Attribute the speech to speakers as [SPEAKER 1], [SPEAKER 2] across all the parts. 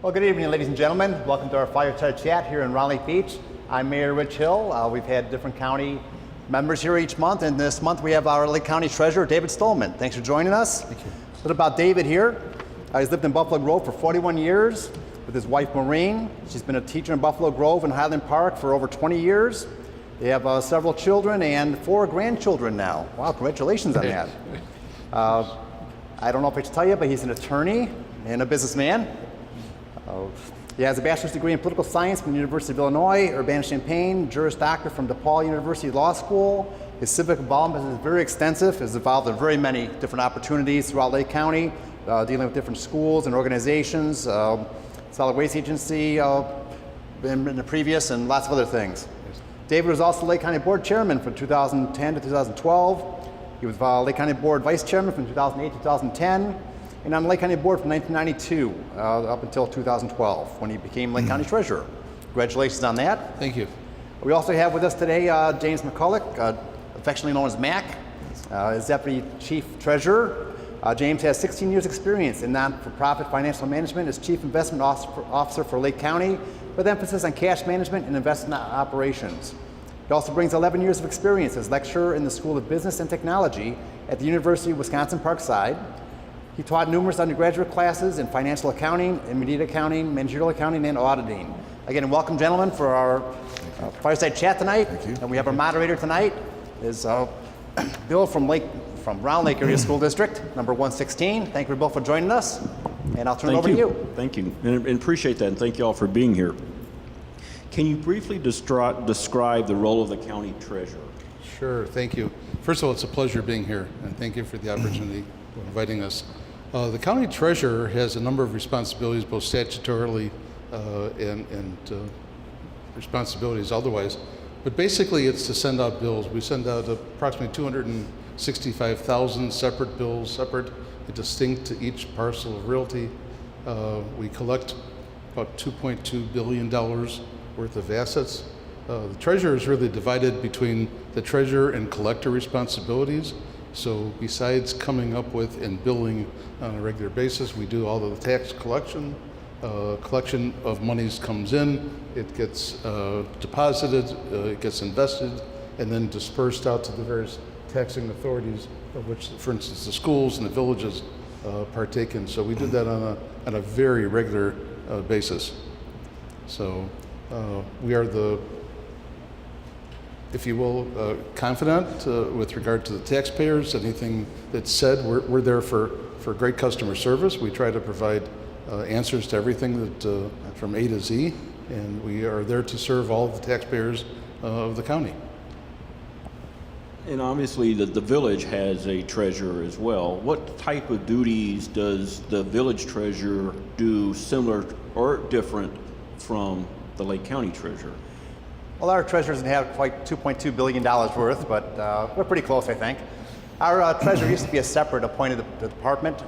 [SPEAKER 1] Well, good evening, ladies and gentlemen. Welcome to our Fireside Chat here in Round Lake Beach. I'm Mayor Rich Hill. We've had different county members here each month, and this month we have our Lake County Treasurer, David Stolman. Thanks for joining us.
[SPEAKER 2] Thank you.
[SPEAKER 1] A little about David here. He's lived in Buffalo Grove for 41 years with his wife, Maureen. She's been a teacher in Buffalo Grove and Highland Park for over 20 years. They have several children and 4 grandchildren now. Wow, congratulations on that. I don't know if I should tell you, but he's an attorney and a businessman. He has a bachelor's degree in political science from the University of Illinois, Urbana-Champaign, Juris Doctor from DePaul University Law School. His civic involvement is very extensive, is involved in very many different opportunities throughout Lake County, dealing with different schools and organizations, solid waste agency in the previous, and lots of other things. David was also Lake County Board Chairman from 2010 to 2012. He was Lake County Board Vice Chairman from 2008 to 2010. And on the Lake County Board from 1992 up until 2012 when he became Lake County Treasurer. Congratulations on that.
[SPEAKER 2] Thank you.
[SPEAKER 1] We also have with us today James McCulloch, affectionately known as Mac, as Deputy Chief Treasurer. James has 16 years experience in non-for-profit financial management as Chief Investment Officer for Lake County with emphasis on cash management and investment operations. He also brings 11 years of experience as lecturer in the School of Business and Technology at the University of Wisconsin-Parkside. He taught numerous undergraduate classes in financial accounting, intermediate accounting, managerial accounting, and auditing. Again, welcome, gentlemen, for our Fireside Chat tonight.
[SPEAKER 2] Thank you.
[SPEAKER 1] And we have our moderator tonight is Bill from Round Lake Area School District, number 116. Thank you, Bill, for joining us. And I'll turn it over to you.
[SPEAKER 3] Thank you, and appreciate that, and thank you all for being here. Can you briefly describe the role of the county treasurer?
[SPEAKER 2] Sure, thank you. First of all, it's a pleasure being here, and thank you for the opportunity for inviting us. The county treasurer has a number of responsibilities, both statutorily and responsibilities otherwise. But basically, it's to send out bills. We send out approximately 265,000 separate bills, separate and distinct to each parcel of realty. We collect about $2.2 billion worth of assets. The treasurer is really divided between the treasurer and collector responsibilities. So besides coming up with and billing on a regular basis, we do all of the tax collection. Collection of monies comes in, it gets deposited, it gets invested, and then dispersed out to the various taxing authorities, of which, for instance, the schools and the villages partake in. So we do that on a very regular basis. So we are the, if you will, confident with regard to the taxpayers. Anything that's said, we're there for great customer service. We try to provide answers to everything that from A to Z, and we are there to serve all of the taxpayers of the county.
[SPEAKER 3] And obviously the village has a treasurer as well. What type of duties does the village treasurer do similar or different from the Lake County treasurer?
[SPEAKER 1] Well, our treasurer doesn't have quite $2.2 billion worth, but we're pretty close, I think. Our treasurer used to be a separate appointed department.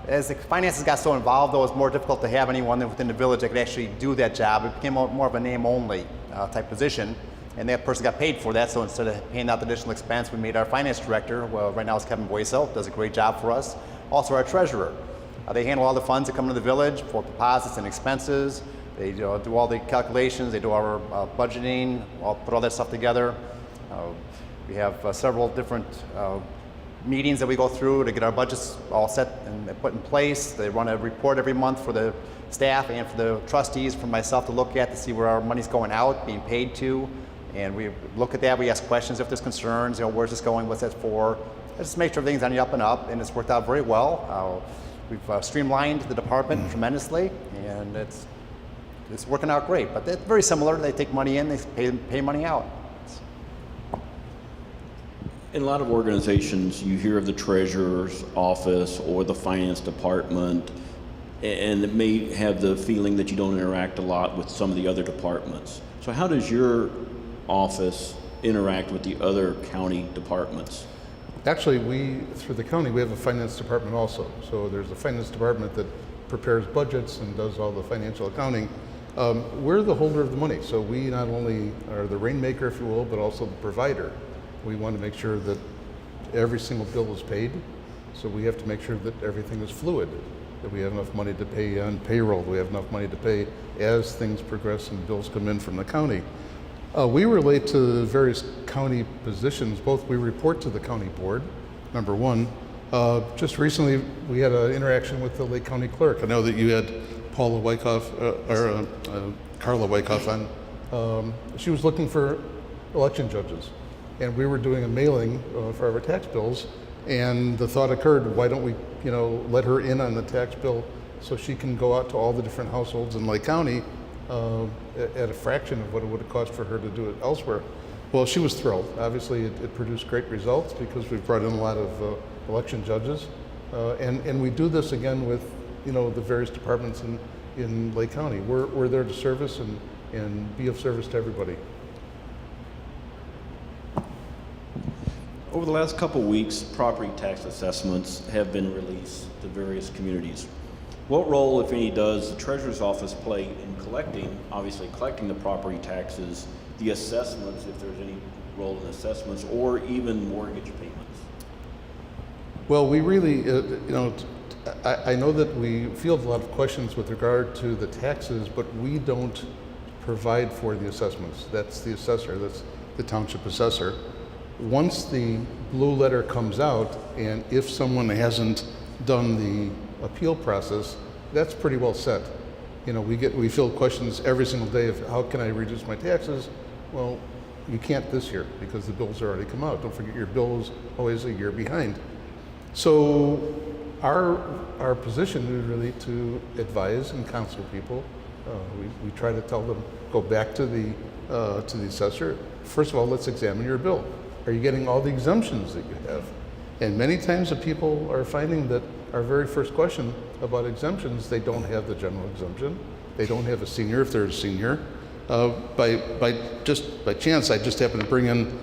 [SPEAKER 1] As the finances got so involved, though, it was more difficult to have anyone within the village that could actually do that job. It became more of a name-only type position, and that person got paid for that. So instead of paying out the additional expense, we made our finance director, well, right now it's Kevin Boycel, does a great job for us. Also our treasurer. They handle all the funds that come into the village for deposits and expenses. They do all the calculations, they do our budgeting, put all that stuff together. We have several different meetings that we go through to get our budgets all set and put in place. They run a report every month for the staff and for the trustees, for myself to look at to see where our money's going out, being paid to. And we look at that, we ask questions if there's concerns, where's this going, what's that for? Just make sure everything's on the up and up, and it's worked out very well. We've streamlined the department tremendously, and it's working out great. But they're very similar. They take money in, they pay money out.
[SPEAKER 3] In a lot of organizations, you hear of the treasurer's office or the finance department, and it may have the feeling that you don't interact a lot with some of the other departments. So how does your office interact with the other county departments?
[SPEAKER 2] Actually, through the county, we have a finance department also. So there's a finance department that prepares budgets and does all the financial accounting. We're the holder of the money, so we not only are the rainmaker, if you will, but also the provider. We want to make sure that every single bill is paid, so we have to make sure that everything is fluid. that we have enough money to pay on payroll, we have enough money to pay as things progress and bills come in from the county. We relate to various county positions. Both we report to the county board, number one. Just recently, we had an interaction with the Lake County Clerk. I know that you had Paula Wyckoff, Carla Wyckoff on. She was looking for election judges, and we were doing a mailing for our tax bills, and the thought occurred, why don't we, let her in on the tax bill so she can go out to all the different households in Lake County at a fraction of what it would have cost for her to do it elsewhere. Well, she was thrilled. Obviously, it produced great results because we've brought in a lot of election judges, and we do this again with the various departments in Lake County. We're there to service and be of service to everybody.
[SPEAKER 3] Over the last couple of weeks, property tax assessments have been released to various communities. What role, if any, does the Treasurer's Office play in collecting the property taxes, the assessments, if there's any role in assessments, or even mortgage payments?
[SPEAKER 2] Well, we really, I know that we field a lot of questions with regard to the taxes, but we don't provide for the assessments. That's the assessor, that's the township assessor. Once the blue letter comes out, and if someone hasn't done the appeal process, that's pretty well set. We field questions every single day of how can I reduce my taxes? Well, you can't this year because the bills are already come out. Don't forget your bill is always a year behind. So our position is really to advise and counsel people. We try to tell them, go back to the assessor. First of all, let's examine your bill. Are you getting all the exemptions that you have? And many times the people are finding that our very first question about exemptions, they don't have the general exemption. They don't have a senior if they're a senior. By chance, I just happened to bring in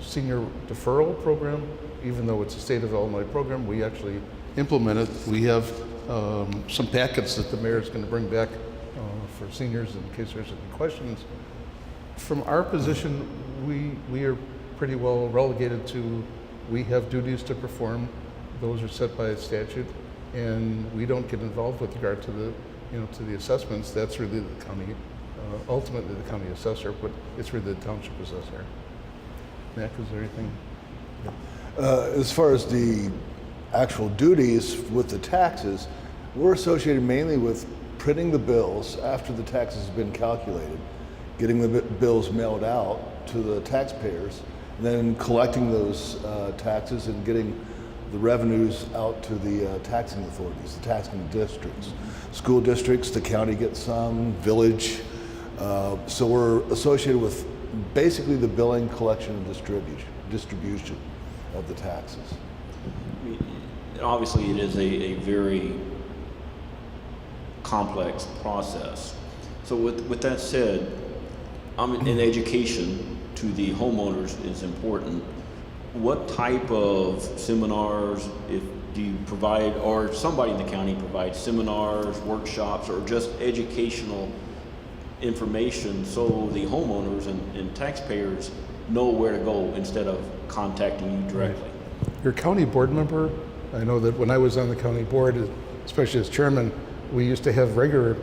[SPEAKER 2] senior deferral program. Even though it's a state of Illinois program, we actually implement it. We have some packets that the mayor is going to bring back for seniors in case there's any questions. From our position, we are pretty well relegated to, we have duties to perform. Those are set by statute, and we don't get involved with regard to the assessments. That's really the county, ultimately the county assessor, but it's really the township assessor. Mac, is there anything?
[SPEAKER 4] As far as the actual duties with the taxes, we're associated mainly with printing the bills after the taxes have been calculated, getting the bills mailed out to the taxpayers, and then collecting those taxes and getting the revenues out to the taxing authorities, the taxing districts. School districts, the county gets some, village. So we're associated with basically the billing, collection, and distribution of the taxes.
[SPEAKER 3] Obviously, it is a very complex process. So with that said, in education to the homeowners is important. What type of seminars do you provide, or somebody in the county provides seminars, workshops, or just educational information so the homeowners and taxpayers know where to go instead of contacting you directly?
[SPEAKER 2] Your county board member, I know that when I was on the county board, especially as chairman, we used to have regular,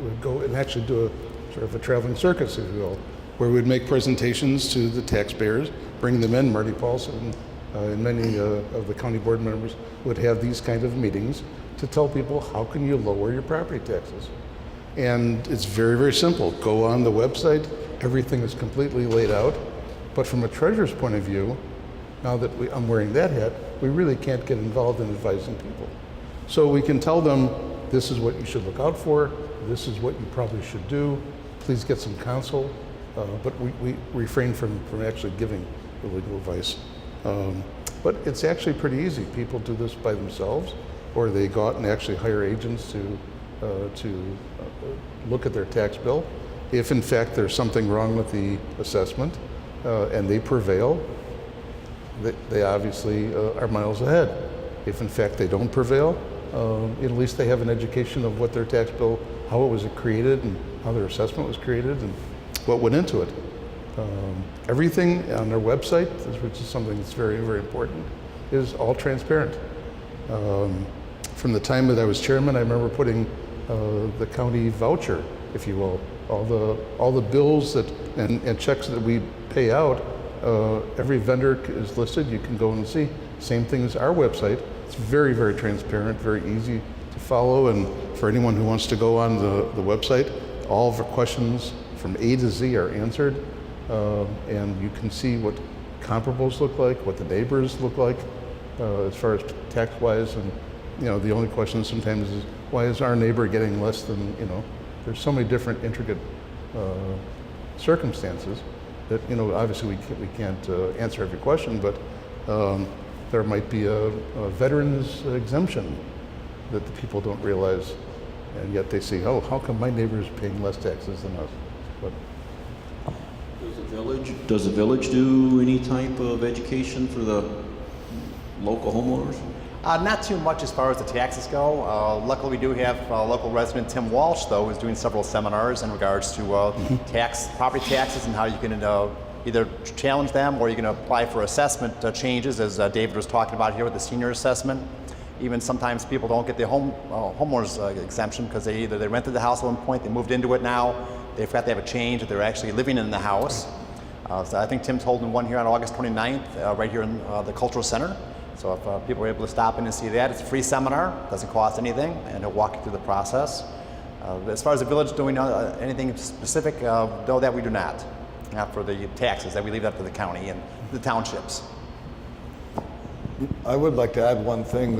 [SPEAKER 2] we'd go and actually do a sort of a traveling circus, if you will, where we'd make presentations to the taxpayers, bring them in. Marty Paulson and many of the county board members would have these kind of meetings to tell people how can you lower your property taxes. And it's very, very simple. Go on the website, everything is completely laid out. But from a treasurer's point of view, now that I'm wearing that hat, we really can't get involved in advising people. So we can tell them, this is what you should look out for, this is what you probably should do, please get some counsel, but we refrain from actually giving the legal advice. But it's actually pretty easy. People do this by themselves, or they go out and actually hire agents to look at their tax bill. If in fact there's something wrong with the assessment and they prevail, they obviously are miles ahead. If in fact they don't prevail, at least they have an education of what their tax bill, how it was created and how their assessment was created and what went into it. Everything on their website, which is something that's very, very important, is all transparent. from the time that I was chairman, I remember putting the county voucher, if you will, all the bills that and checks that we pay out. Every vendor is listed. You can go and see. Same thing as our website. It's very, very transparent, very easy to follow. And for anyone who wants to go on the website, all of the questions from A to Z are answered, and you can see what comparables look like, what the neighbors look like, as far as tax-wise. And the only question sometimes is, why is our neighbor getting less than, there's so many different intricate circumstances that, obviously we can't answer every question, but there might be a veterans exemption that the people don't realize, and yet they see, oh, how come my neighbor is paying less taxes than us? But
[SPEAKER 3] does the village do any type of education for the local homeowners?
[SPEAKER 1] Not too much as far as the taxes go. Luckily, we do have local resident Tim Walsh, though, who's doing several seminars in regards to property taxes and how you can either challenge them or you can apply for assessment changes, as David was talking about here with the senior assessment. Even sometimes people don't get the homeowners exemption because they rented the house at one point, they moved into it now, they forgot they have a change that they're actually living in the house. So I think Tim's holding one here on August 29th, right here in the Cultural Center. So if people are able to stop in and see that, it's a free seminar, doesn't cost anything, and he'll walk you through the process. As far as the village doing anything specific, no, that we do not. Not for the taxes, that we leave that to the county and the townships.
[SPEAKER 4] I would like to add one thing.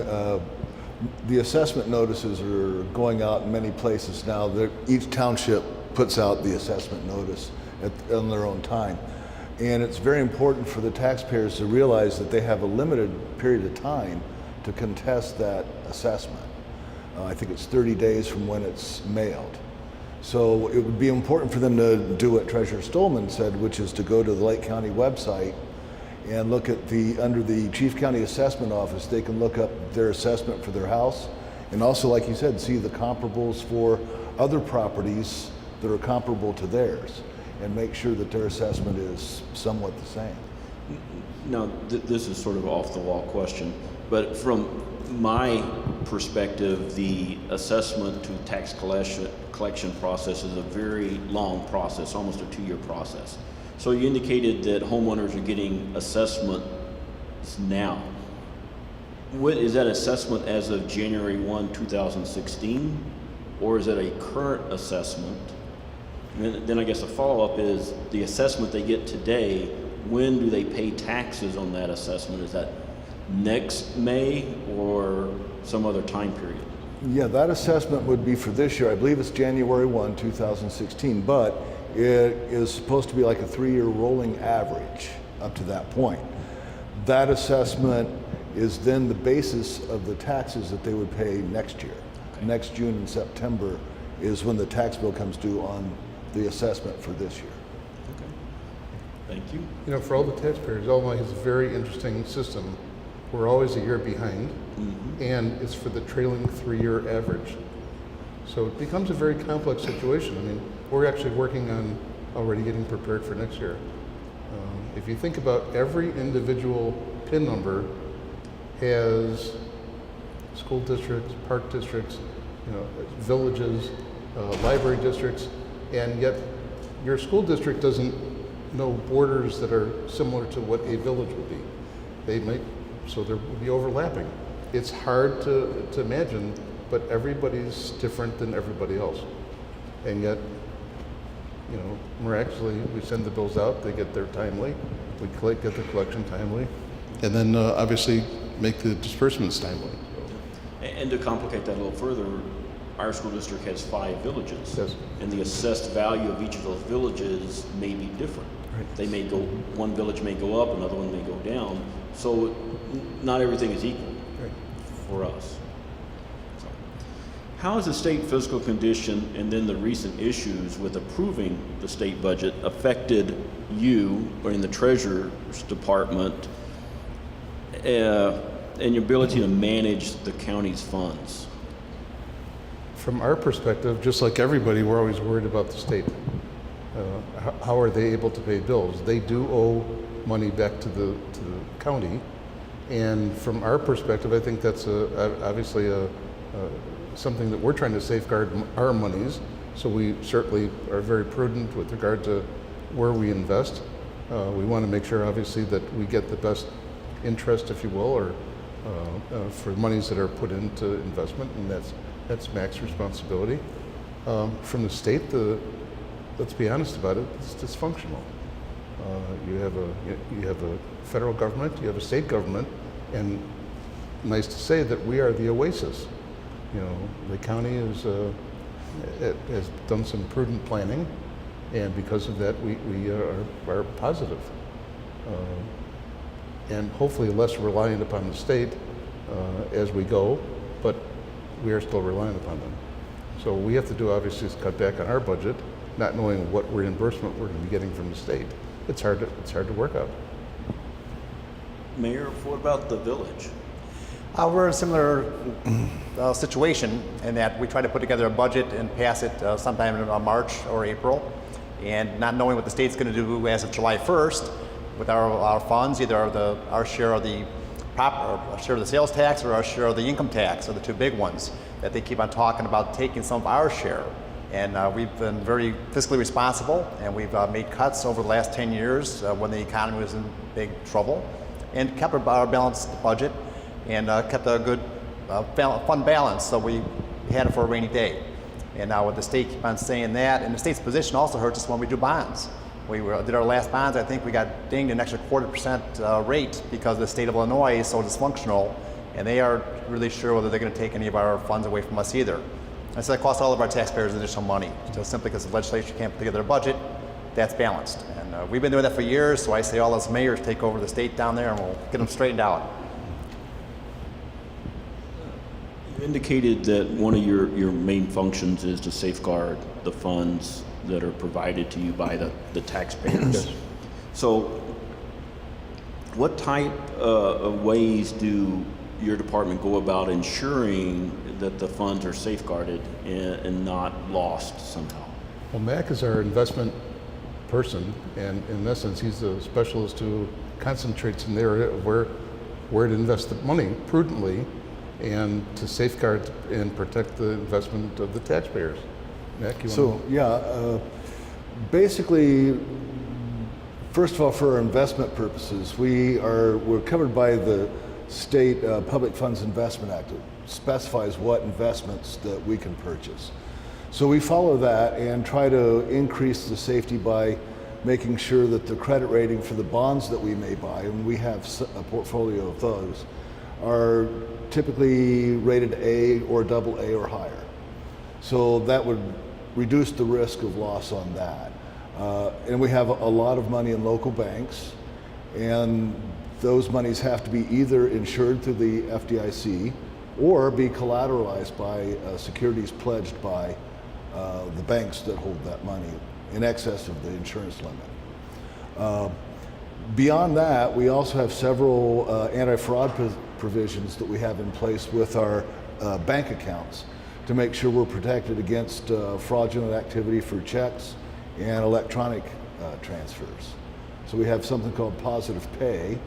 [SPEAKER 4] The assessment notices are going out in many places now. Each township puts out the assessment notice on their own time. And it's very important for the taxpayers to realize that they have a limited period of time to contest that assessment. I think it's 30 days from when it's mailed. So it would be important for them to do what Treasurer Stolman said, which is to go to the Lake County website and look at under the Chief County Assessment Office, they can look up their assessment for their house. And also, like you said, see the comparables for other properties that are comparable to theirs, and make sure that their assessment is somewhat the same.
[SPEAKER 3] Now, this is sort of off the wall question, but from my perspective, the assessment to tax collection process is a very long process, almost a 2-year process. So you indicated that homeowners are getting assessments now. What is that assessment as of January 1, 2016, or is it a current assessment? And then I guess a follow-up is the assessment they get today, when do they pay taxes on that assessment? Is that next May or some other time period?
[SPEAKER 4] Yeah, that assessment would be for this year. I believe it's January 1, 2016, but it is supposed to be like a 3-year rolling average up to that point. That assessment is then the basis of the taxes that they would pay next year. Okay. Next June and September is when the tax bill comes due on the assessment for this year.
[SPEAKER 3] Okay. Thank you.
[SPEAKER 2] for all the taxpayers, Illinois has a very interesting system. We're always a year behind, and it's for the trailing 3-year average. So it becomes a very complex situation. I mean, we're actually working on already getting prepared for next year. If you think about every individual PIN number has school districts, park districts, villages, library districts, and yet your school district doesn't know borders that are similar to what a village would be. They might, so there will be overlapping. It's hard to imagine, but everybody's different than everybody else. And yet, miraculously, we send the bills out, they get there timely, we get the collection timely, and then obviously make the disbursements timely.
[SPEAKER 3] And to complicate that a little further, our school district has 5 villages.
[SPEAKER 2] Yes.
[SPEAKER 3] And the assessed value of each of those villages may be different.
[SPEAKER 2] Right.
[SPEAKER 3] They may go, one village may go up, another one may go down. So not everything is equal for us. So, how has the state fiscal condition and then the recent issues with approving the state budget affected you or in the Treasurer's Department and your ability to manage the county's funds?
[SPEAKER 2] From our perspective, just like everybody, we're always worried about the state. How are they able to pay bills? They do owe money back to the county, and from our perspective, I think that's obviously a something that we're trying to safeguard our monies. So we certainly are very prudent with regard to where we invest. We want to make sure, obviously, that we get the best interest, if you will, or for monies that are put into investment, and that's Mac's responsibility. From the state, let's be honest about it, it's dysfunctional. You have a federal government, you have a state government, and nice to say that we are the oasis. You know, the county has done some prudent planning, and because of that, we are positive. And hopefully less reliant upon the state as we go, but we are still reliant upon them. So what we have to do, obviously, is cut back on our budget, not knowing what reimbursement we're going to be getting from the state. It's hard to work out.
[SPEAKER 3] Mayor, what about the village?
[SPEAKER 1] We're in a similar situation in that we try to put together a budget and pass it sometime in March or April, and not knowing what the state's going to do as of July 1st with our funds, either our share of the our share of the sales tax or our share of the income tax are the two big ones that they keep on talking about taking some of our share. And we've been very fiscally responsible, and we've made cuts over the last 10 years when the economy was in big trouble, and kept our balanced budget and kept a good fund balance, so we had it for a rainy day. And now with the state keep on saying that, and the state's position also hurts us when we do bonds. We did our last bonds, I think we got dinged an extra 0.25% rate because the state of Illinois is so dysfunctional, and they aren't really sure whether they're going to take any of our funds away from us either. And so that costs all of our taxpayers additional money, just simply because the legislature can't put together a budget that's balanced. And we've been doing that for years, so I say all those mayors take over the state down there and we'll get them straightened out.
[SPEAKER 3] You indicated that one of your main functions is to safeguard the funds that are provided to you by the taxpayers.
[SPEAKER 2] Yes.
[SPEAKER 3] So what type of ways do your department go about ensuring that the funds are safeguarded and not lost somehow?
[SPEAKER 2] Well, Mac is our investment person, and in essence, he's the specialist who concentrates in the area of where to invest the money prudently and to safeguard and protect the investment of the taxpayers. Mac, you
[SPEAKER 4] So, yeah, basically, first of all, for our investment purposes, we're covered by the state Public Funds Investment Act. It specifies what investments that we can purchase. So we follow that and try to increase the safety by making sure that the credit rating for the bonds that we may buy, and we have a portfolio of those, are typically rated A or AA or higher. So that would reduce the risk of loss on that. And we have a lot of money in local banks, and those monies have to be either insured through the FDIC or be collateralized by securities pledged by the banks that hold that money in excess of the insurance limit. Beyond that, we also have several anti-fraud provisions that we have in place with our bank accounts to make sure we're protected against fraudulent activity for checks and electronic transfers. So we have something called positive pay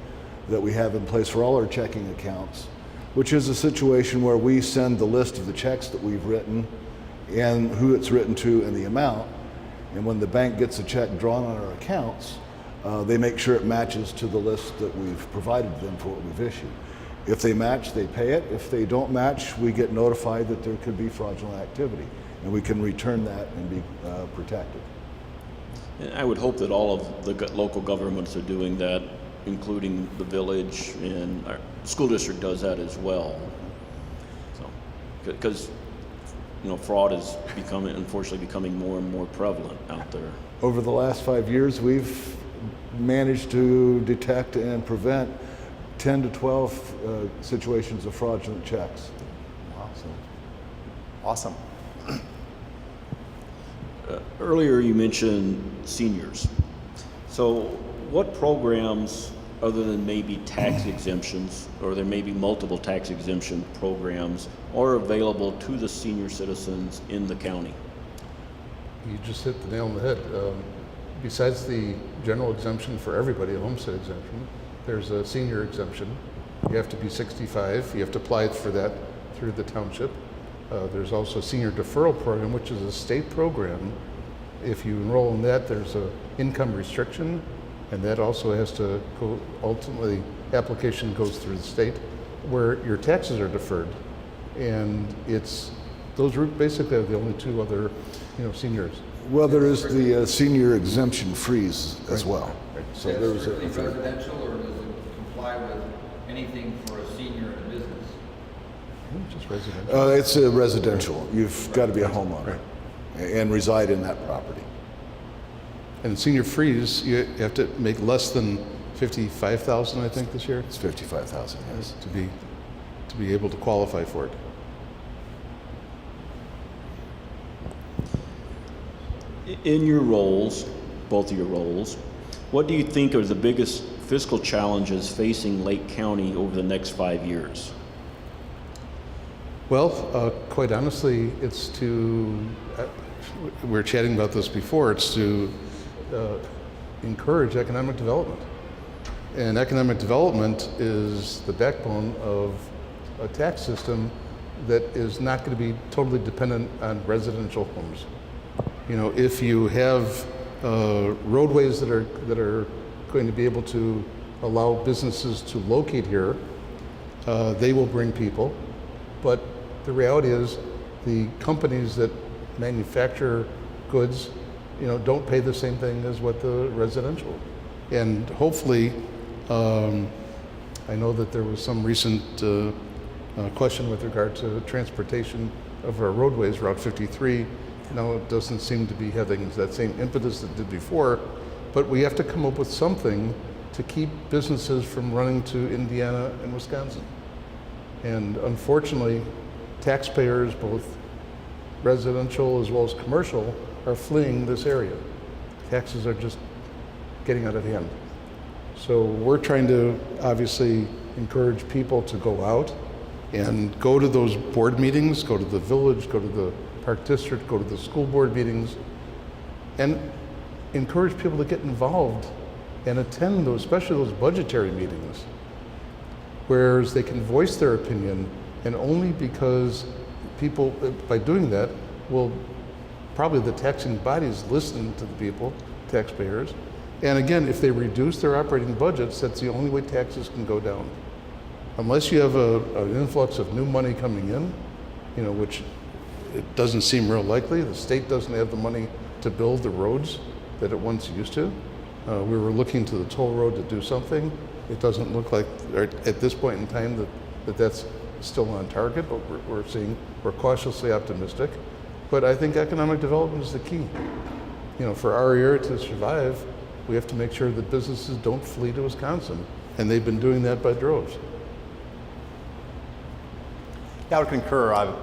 [SPEAKER 4] that we have in place for all our checking accounts, which is a situation where we send the list of the checks that we've written and who it's written to and the amount. And when the bank gets a check drawn on our accounts, they make sure it matches to the list that we've provided them for what we've issued. If they match, they pay it. If they don't match, we get notified that there could be fraudulent activity, and we can return that and be protected.
[SPEAKER 3] And I would hope that all of the local governments are doing that, including the village, and our school district does that as well. So, because fraud is unfortunately becoming more and more prevalent out there.
[SPEAKER 4] Over the last 5 years, we've managed to detect and prevent 10 to 12 situations of fraudulent checks.
[SPEAKER 1] Awesome.
[SPEAKER 3] Earlier you mentioned seniors. So what programs, other than maybe tax exemptions, or there may be multiple tax exemption programs, are available to the senior citizens in the county?
[SPEAKER 2] You just hit the nail on the head. Besides the general exemption for everybody, a homestead exemption, there's a senior exemption. You have to be 65. You have to apply for that through the township. There's also a senior deferral program, which is a state program. If you enroll in that, there's a income restriction, and that also has to go, ultimately, application goes through the state, where your taxes are deferred. And those are basically the only two other, seniors.
[SPEAKER 4] Well, there is the senior exemption freeze as well.
[SPEAKER 2] Right.
[SPEAKER 4] So
[SPEAKER 5] Is
[SPEAKER 4] there
[SPEAKER 5] that
[SPEAKER 4] was
[SPEAKER 5] strictly
[SPEAKER 4] a
[SPEAKER 5] residential, or does it comply with anything for a senior in a business?
[SPEAKER 2] Just residential.
[SPEAKER 4] it's a residential. You've got to be a homeowner and reside in that property.
[SPEAKER 2] And senior freeze, you have to make less than 55,000, I think, this year,
[SPEAKER 4] It's 55,000. Yes.
[SPEAKER 2] to be able to qualify for it.
[SPEAKER 3] In your roles, both of your roles, what do you think are the biggest fiscal challenges facing Lake County over the next 5 years?
[SPEAKER 2] Well, quite honestly, it's we were chatting about this before, it's to encourage economic development. And economic development is the backbone of a tax system that is not going to be totally dependent on residential homes. If you have roadways that are going to be able to allow businesses to locate here, they will bring people. But the reality is, the companies that manufacture goods, don't pay the same thing as what the residential. And hopefully, I know that there was some recent question with regard to transportation of our roadways, Route 53. Now it doesn't seem to be having that same impetus that it did before, but we have to come up with something to keep businesses from running to Indiana and Wisconsin. And unfortunately, taxpayers, both residential as well as commercial, are fleeing this area. Taxes are just getting out of hand. So we're trying to obviously encourage people to go out and go to those board meetings, go to the village, go to the park district, go to the school board meetings, and encourage people to get involved and attend those, especially those budgetary meetings, whereas they can voice their opinion, and only because people, by doing that, will probably the taxing bodies listen to the people, taxpayers. And again, if they reduce their operating budgets, that's the only way taxes can go down. Unless you have an influx of new money coming in, which it doesn't seem real likely. The state doesn't have the money to build the roads that it once used to. We were looking to the toll road to do something. It doesn't look like, at this point in time, that's still on target, but we're cautiously optimistic. But I think economic development is the key. For our area to survive, we have to make sure that businesses don't flee to Wisconsin, and they've been doing that by droves.
[SPEAKER 1] Yeah, I would concur.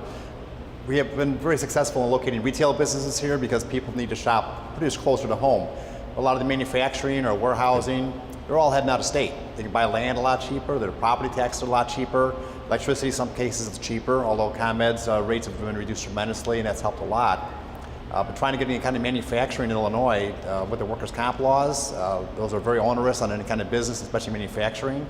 [SPEAKER 1] We have been very successful in locating retail businesses here because people need to shop pretty much closer to home. A lot of the manufacturing or warehousing, they're all heading out of state. They can buy land a lot cheaper, their property taxes are a lot cheaper, electricity in some cases is cheaper, although ComEd's rates have been reduced tremendously, and that's helped a lot. But trying to get any kind of manufacturing in Illinois with the workers' comp laws, those are very onerous on any kind of business, especially manufacturing.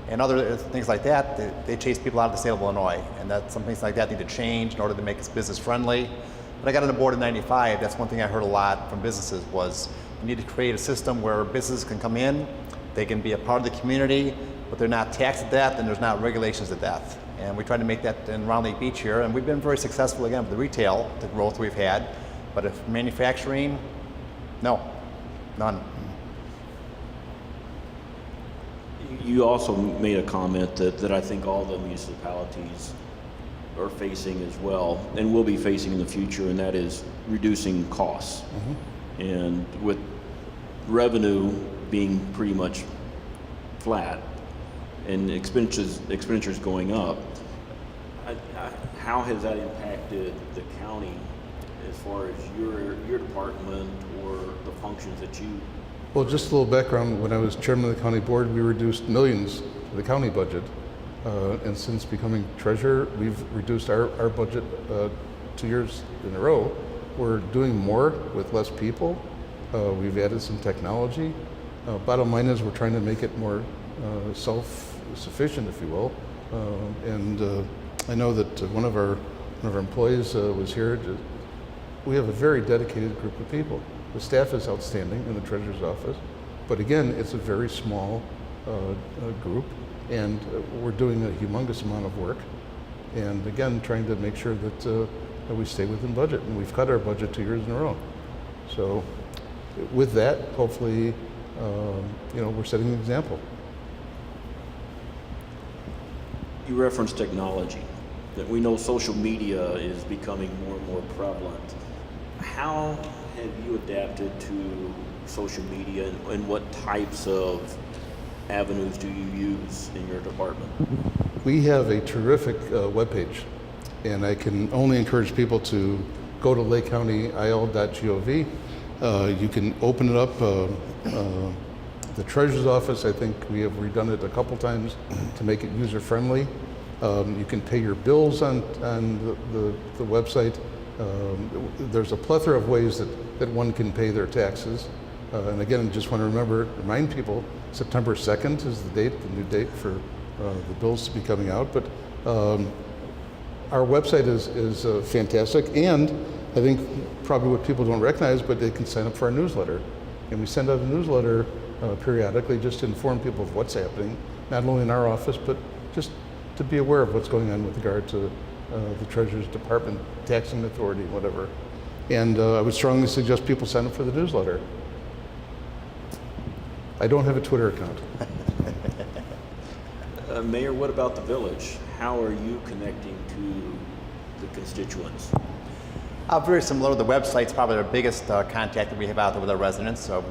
[SPEAKER 1] And other things like that, they chase people out of the state of Illinois, and that some things like that need to change in order to make us business friendly. When I got on the board in '95, that's one thing I heard a lot from businesses was we need to create a system where businesses can come in, they can be a part of the community, but they're not taxed to death and there's not regulations to death. And we tried to make that in Round Lake Beach here, and we've been very successful again with the retail, the growth we've had. But if manufacturing, no, none.
[SPEAKER 3] You also made a comment that I think all the municipalities are facing as well, and will be facing in the future, and that is reducing costs. Mm-hmm. And with revenue being pretty much flat and expenditures going up, how has that impacted the county as far as your department or the functions that you?
[SPEAKER 2] Well, just a little background. When I was chairman of the county board, we reduced millions to the county budget. And since becoming treasurer, we've reduced our budget 2 years in a row. We're doing more with less people. We've added some technology. Bottom line is we're trying to make it more self-sufficient, if you will. And I know that one of our one of our employees was here. We have a very dedicated group of people. The staff is outstanding in the treasurer's office, but again, it's a very small group, and we're doing a humongous amount of work. And again, trying to make sure that we stay within budget, and we've cut our budget 2 years in a row. So, with that, hopefully, we're setting an example.
[SPEAKER 3] You referenced technology. That we know social media is becoming more and more prevalent. How have you adapted to social media, and what types of avenues do you use in your department?
[SPEAKER 2] We have a terrific webpage, and I can only encourage people to go to lakecountyil.gov. You can open it up. The treasurer's office, I think we have redone it a couple times to make it user-friendly. You can pay your bills on the website. There's a plethora of ways that one can pay their taxes. And again, I just want to remind people, September 2nd is the new date for the bills to be coming out. But our website is fantastic, and I think probably what people don't recognize, but they can sign up for our newsletter. And we send out a newsletter periodically just to inform people of what's happening, not only in our office, but just to be aware of what's going on with regard to the Treasurer's Department, taxing authority, whatever. And I would strongly suggest people sign up for the newsletter. I don't have a Twitter account.
[SPEAKER 3] Mayor, what about the village? How are you connecting to the constituents?
[SPEAKER 1] Very similar. The website's probably our biggest contact that we have out there with our residents. So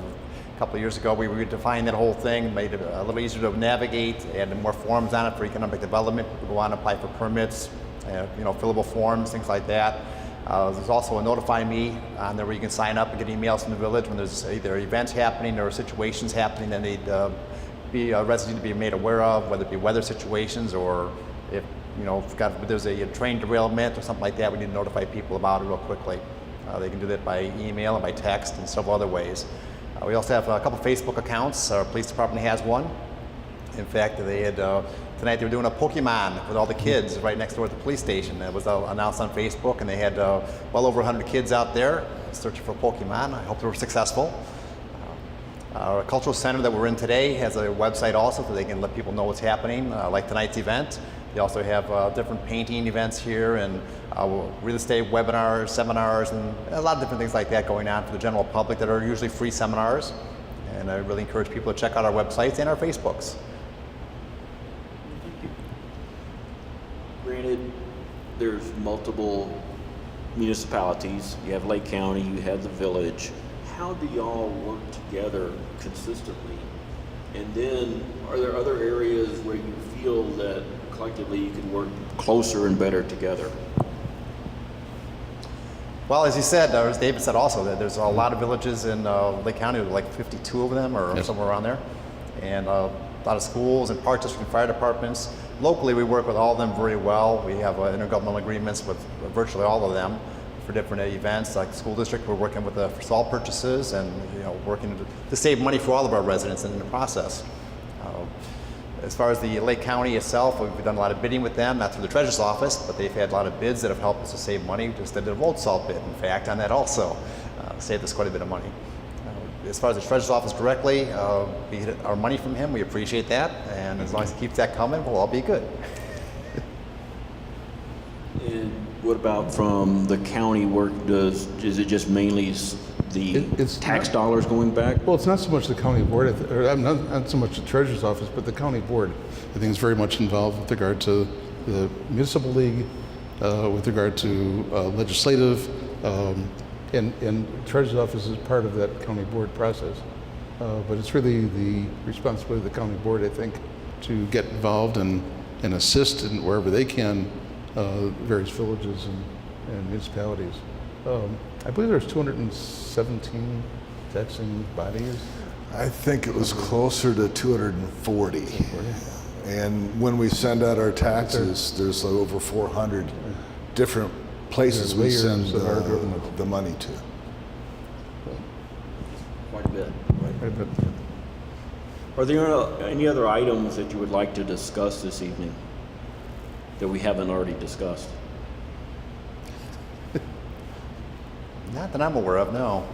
[SPEAKER 1] a couple of years ago, we redefined that whole thing, made it a little easier to navigate, added more forms on it for economic development. People go on and apply for permits, fillable forms, things like that. There's also a Notify Me on there where you can sign up and get emails from the village when there's either events happening or situations happening that need be residents to be made aware of, whether it be weather situations or if there's a train derailment or something like that, we need to notify people about it real quickly. They can do that by email and by text and several other ways. We also have a couple Facebook accounts. Our police department has one. In fact, they had tonight they were doing a Pokemon with all the kids right next door at the police station. It was announced on Facebook, and they had well over 100 kids out there searching for Pokemon. I hope they were successful. Our cultural center that we're in today has a website also, so they can let people know what's happening, like tonight's event. They also have different painting events here and real estate webinars, seminars, and a lot of different things like that going on for the general public that are usually free seminars. And I really encourage people to check out our websites and our Facebooks.
[SPEAKER 3] Granted, there's multiple municipalities. You have Lake County, you have the village. How do y'all work together consistently? And then, are there other areas where you feel that collectively you can work closer and better together?
[SPEAKER 1] Well, as you said, or as David said also, that there's a lot of villages in Lake County, like 52 of them or somewhere around there, and a lot of schools and park district and fire departments. Locally, we work with all of them very well. We have intergovernmental agreements with virtually all of them for different events. Like the school district, we're working with for salt purchases and working to save money for all of our residents in the process. As far as the Lake County itself, we've done a lot of bidding with them, not through the treasurer's office, but they've had a lot of bids that have helped us to save money. We just did a road salt bid, in fact, on that also. Saved us quite a bit of money. As far as the treasurer's office directly, we get our money from him. We appreciate that, and as long as he keeps that coming, we'll all be good.
[SPEAKER 3] And what about from the county work? Is it just mainly it's tax dollars going back?
[SPEAKER 2] Well, it's not so much the county board, or not so much the treasurer's office, but the county board. I think is very much involved with regard to the municipal league, with regard to legislative, and treasurer's office is part of that county board process. But it's really the responsibility of the county board, I think, to get involved and assist in wherever they can, various villages and municipalities. I believe there's 217 taxing bodies.
[SPEAKER 4] I think it was closer to 240. And when we send out our taxes, there's like over 400 different places we send the money to.
[SPEAKER 3] Quite a bit.
[SPEAKER 2] Quite a bit.
[SPEAKER 3] Are there any other items that you would like to discuss this evening that we haven't already discussed?
[SPEAKER 1] Not that I'm aware of, no.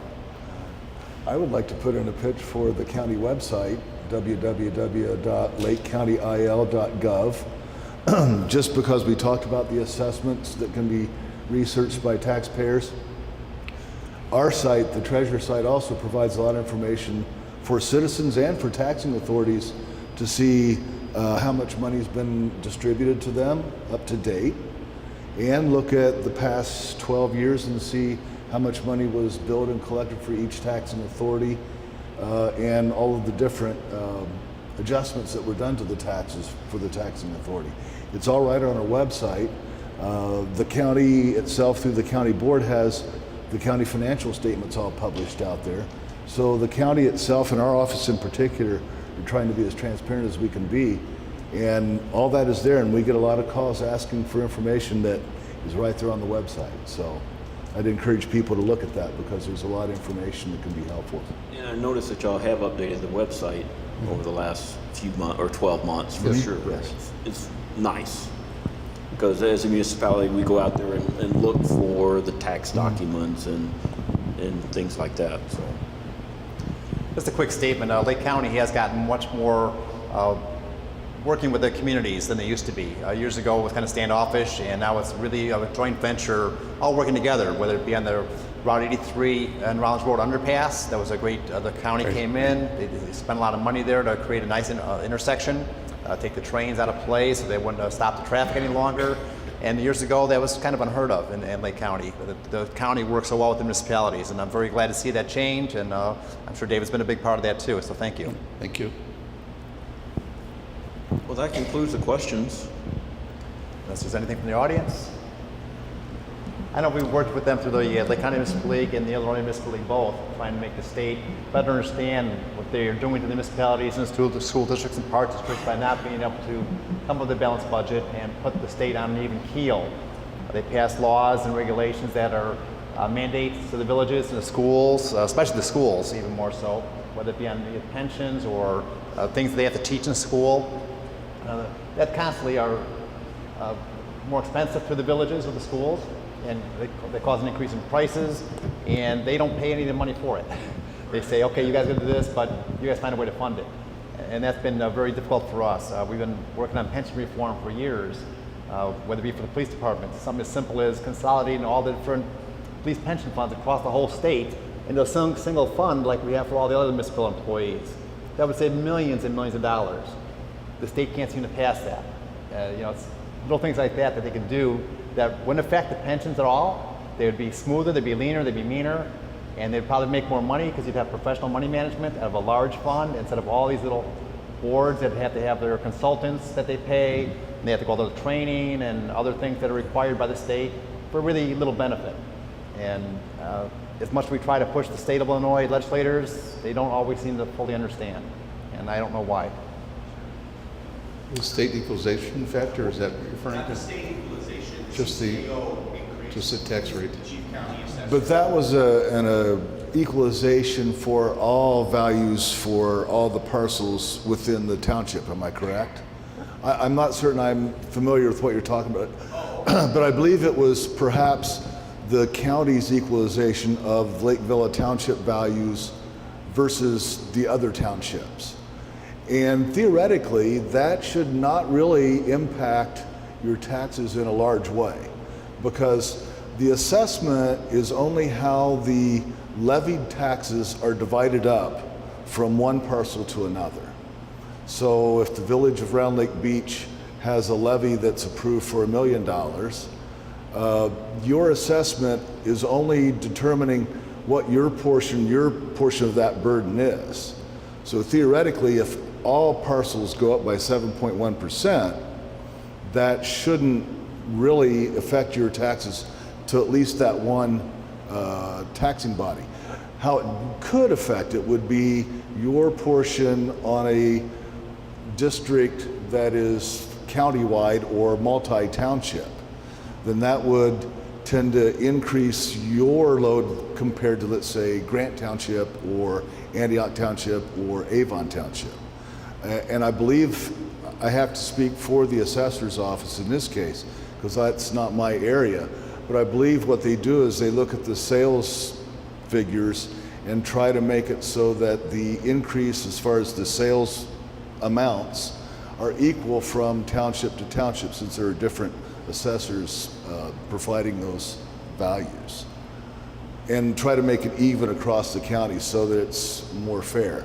[SPEAKER 4] I would like to put in a pitch for the county website, www.lakecountyil.gov, just because we talked about the assessments that can be researched by taxpayers. Our site, the Treasurer site, also provides a lot of information for citizens and for taxing authorities to see how much money's been distributed to them up to date, and look at the past 12 years and see how much money was billed and collected for each taxing authority, and all of the different adjustments that were done to the taxes for the taxing authority. It's all right on our website. The county itself, through the county board, has the county financial statements all published out there. So the county itself, and our office in particular, are trying to be as transparent as we can be. And all that is there, and we get a lot of calls asking for information that is right there on the website. So I'd encourage people to look at that because there's a lot of information that can be helpful.
[SPEAKER 3] And I noticed that y'all have updated the website over the last few months, or 12 months for
[SPEAKER 4] Yes.
[SPEAKER 3] sure.
[SPEAKER 4] Yes.
[SPEAKER 3] It's nice. Because as a municipality, we go out there and look for the tax documents and things like that, so.
[SPEAKER 1] Just a quick statement, Lake County has gotten much more working with their communities than they used to be. Years ago it was kind of standoffish, and now it's really a joint venture, all working together, whether it be on the Route 83 and Rollins Road underpass. That was a great, the county came in, they spent a lot of money there to create a nice intersection, take the trains out of play so they wouldn't stop the traffic any longer. And years ago, that was kind of unheard of in Lake County. The county works so well with the municipalities, and I'm very glad to see that change, and I'm sure David's been a big part of that too, so thank you.
[SPEAKER 2] Thank you.
[SPEAKER 3] Well, that concludes the questions.
[SPEAKER 1] Unless there's anything from the audience? I know we've worked with them through the Lake County Municipal League and the Illinois Municipal League both, trying to make the state better understand what they are doing to the municipalities and the school districts and park districts by not being able to come up with a balanced budget and put the state on an even keel. They passed laws and regulations that are mandates to the villages and the schools, especially the schools even more so, whether it be on the pensions or things they have to teach in school. That constantly are more expensive to the villages or the schools, and they cause an increase in prices, and they don't pay any of the money for it. They say, okay, you guys are going to do this, but you guys find a way to fund it. And that's been very difficult for us. We've been working on pension reform for years, whether it be for the police department, something as simple as consolidating all the different police pension funds across the whole state into a single fund like we have for all the other municipal employees. That would save millions and millions of dollars. The state can't seem to pass that. It's little things like that that they could do that wouldn't affect the pensions at all. They would be smoother, they'd be leaner, they'd be meaner, and they'd probably make more money because you'd have professional money management out of a large fund instead of all these little boards that have to have their consultants that they pay, and they have to go to the training and other things that are required by the state for really little benefit. And as much as we try to push the state of Illinois legislators, they don't always seem to fully understand, and I don't know why.
[SPEAKER 2] The state equalization factor, is that what you're referring
[SPEAKER 6] Not the
[SPEAKER 2] to?
[SPEAKER 6] state equalization,
[SPEAKER 2] Just the-
[SPEAKER 6] CO increase.
[SPEAKER 2] Just the tax rate.
[SPEAKER 6] The chief county assessor.
[SPEAKER 4] But that was an equalization for all values for all the parcels within the township, am I correct? I'm not certain I'm familiar with what you're talking about, but I believe it was perhaps the county's equalization of Lake Villa Township values versus the other townships. And theoretically, that should not really impact your taxes in a large way, because the assessment is only how the levied taxes are divided up from one parcel to another. So if the village of Round Lake Beach has a levy that's approved for $1 million, your assessment is only determining what your portion of that burden is. So theoretically, if all parcels go up by 7.1%, that shouldn't really affect your taxes to at least that one taxing body. How it could affect it would be your portion on a district that is countywide or multi-township. Then that would tend to increase your load compared to, let's say, Grant Township or Antioch Township or Avon Township. And I believe I have to speak for the assessor's office in this case, because that's not my area. but I believe what they do is they look at the sales figures and try to make it so that the increase as far as the sales amounts are equal from township to township, since there are different assessors providing those values, and try to make it even across the county so that it's more fair.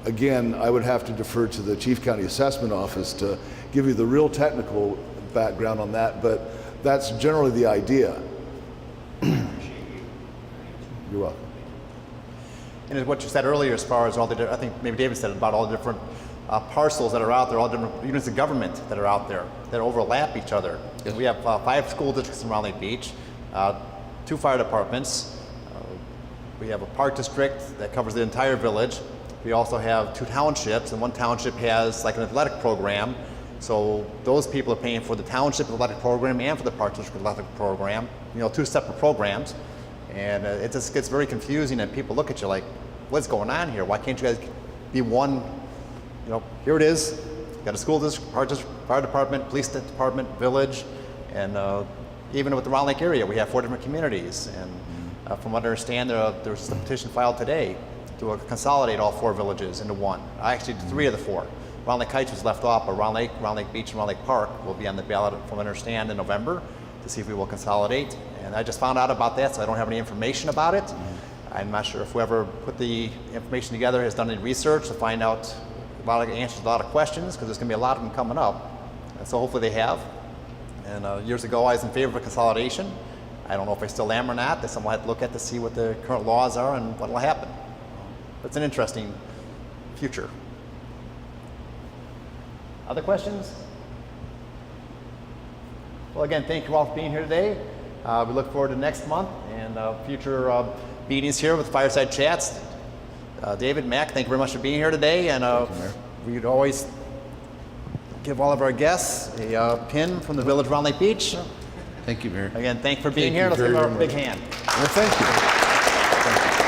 [SPEAKER 4] Again, I would have to defer to the Chief County Assessment Office to give you the real technical background on that, but that's generally the idea. You're welcome.
[SPEAKER 1] And what you said earlier, as far as all the, I think maybe David said about all the different parcels that are out there, all the different units of government that are out there that overlap each other.
[SPEAKER 2] Yes.
[SPEAKER 1] We have 5 school districts in Round Lake Beach, 2 fire departments. We have a park district that covers the entire village. We also have 2 townships, and one township has like an athletic program. So those people are paying for the township athletic program and for the park district athletic program. 2 separate programs. And it just gets very confusing, and people look at you like, what's going on here? Why can't you guys be one? Here it is. You got a school district, fire department, police department, village, and even with the Round Lake area, we have 4 different communities. And from what I understand, there's a petition filed today to consolidate all 4 villages into one. Actually, 3 of the 4. Round Lake Heights was left off, but Round Lake Beach, and Round Lake Park will be on the ballot, from what I understand, in November to see if we will consolidate. And I just found out about that, so I don't have any information about it. I'm not sure if whoever put the information together has done any research to find out answers a lot of questions, because there's going to be a lot of them coming up. And so hopefully they have. And years ago, I was in favor of consolidation. I don't know if I still am or not. That's something we'll have to look at to see what the current laws are and what will happen. It's an interesting future. Other questions? Well, again, thank you all for being here today. We look forward to next month and future meetings here with Fireside Chats. David, Mac, thank you very much for being here today. And we'd always give all of our guests a pin from the Village of Round Lake Beach.
[SPEAKER 2] Thank you, Mayor.
[SPEAKER 1] Again, thank you for being
[SPEAKER 2] Thank
[SPEAKER 1] here.
[SPEAKER 2] you
[SPEAKER 1] Let's give
[SPEAKER 2] very
[SPEAKER 1] them a big hand.
[SPEAKER 4] Well, thank you.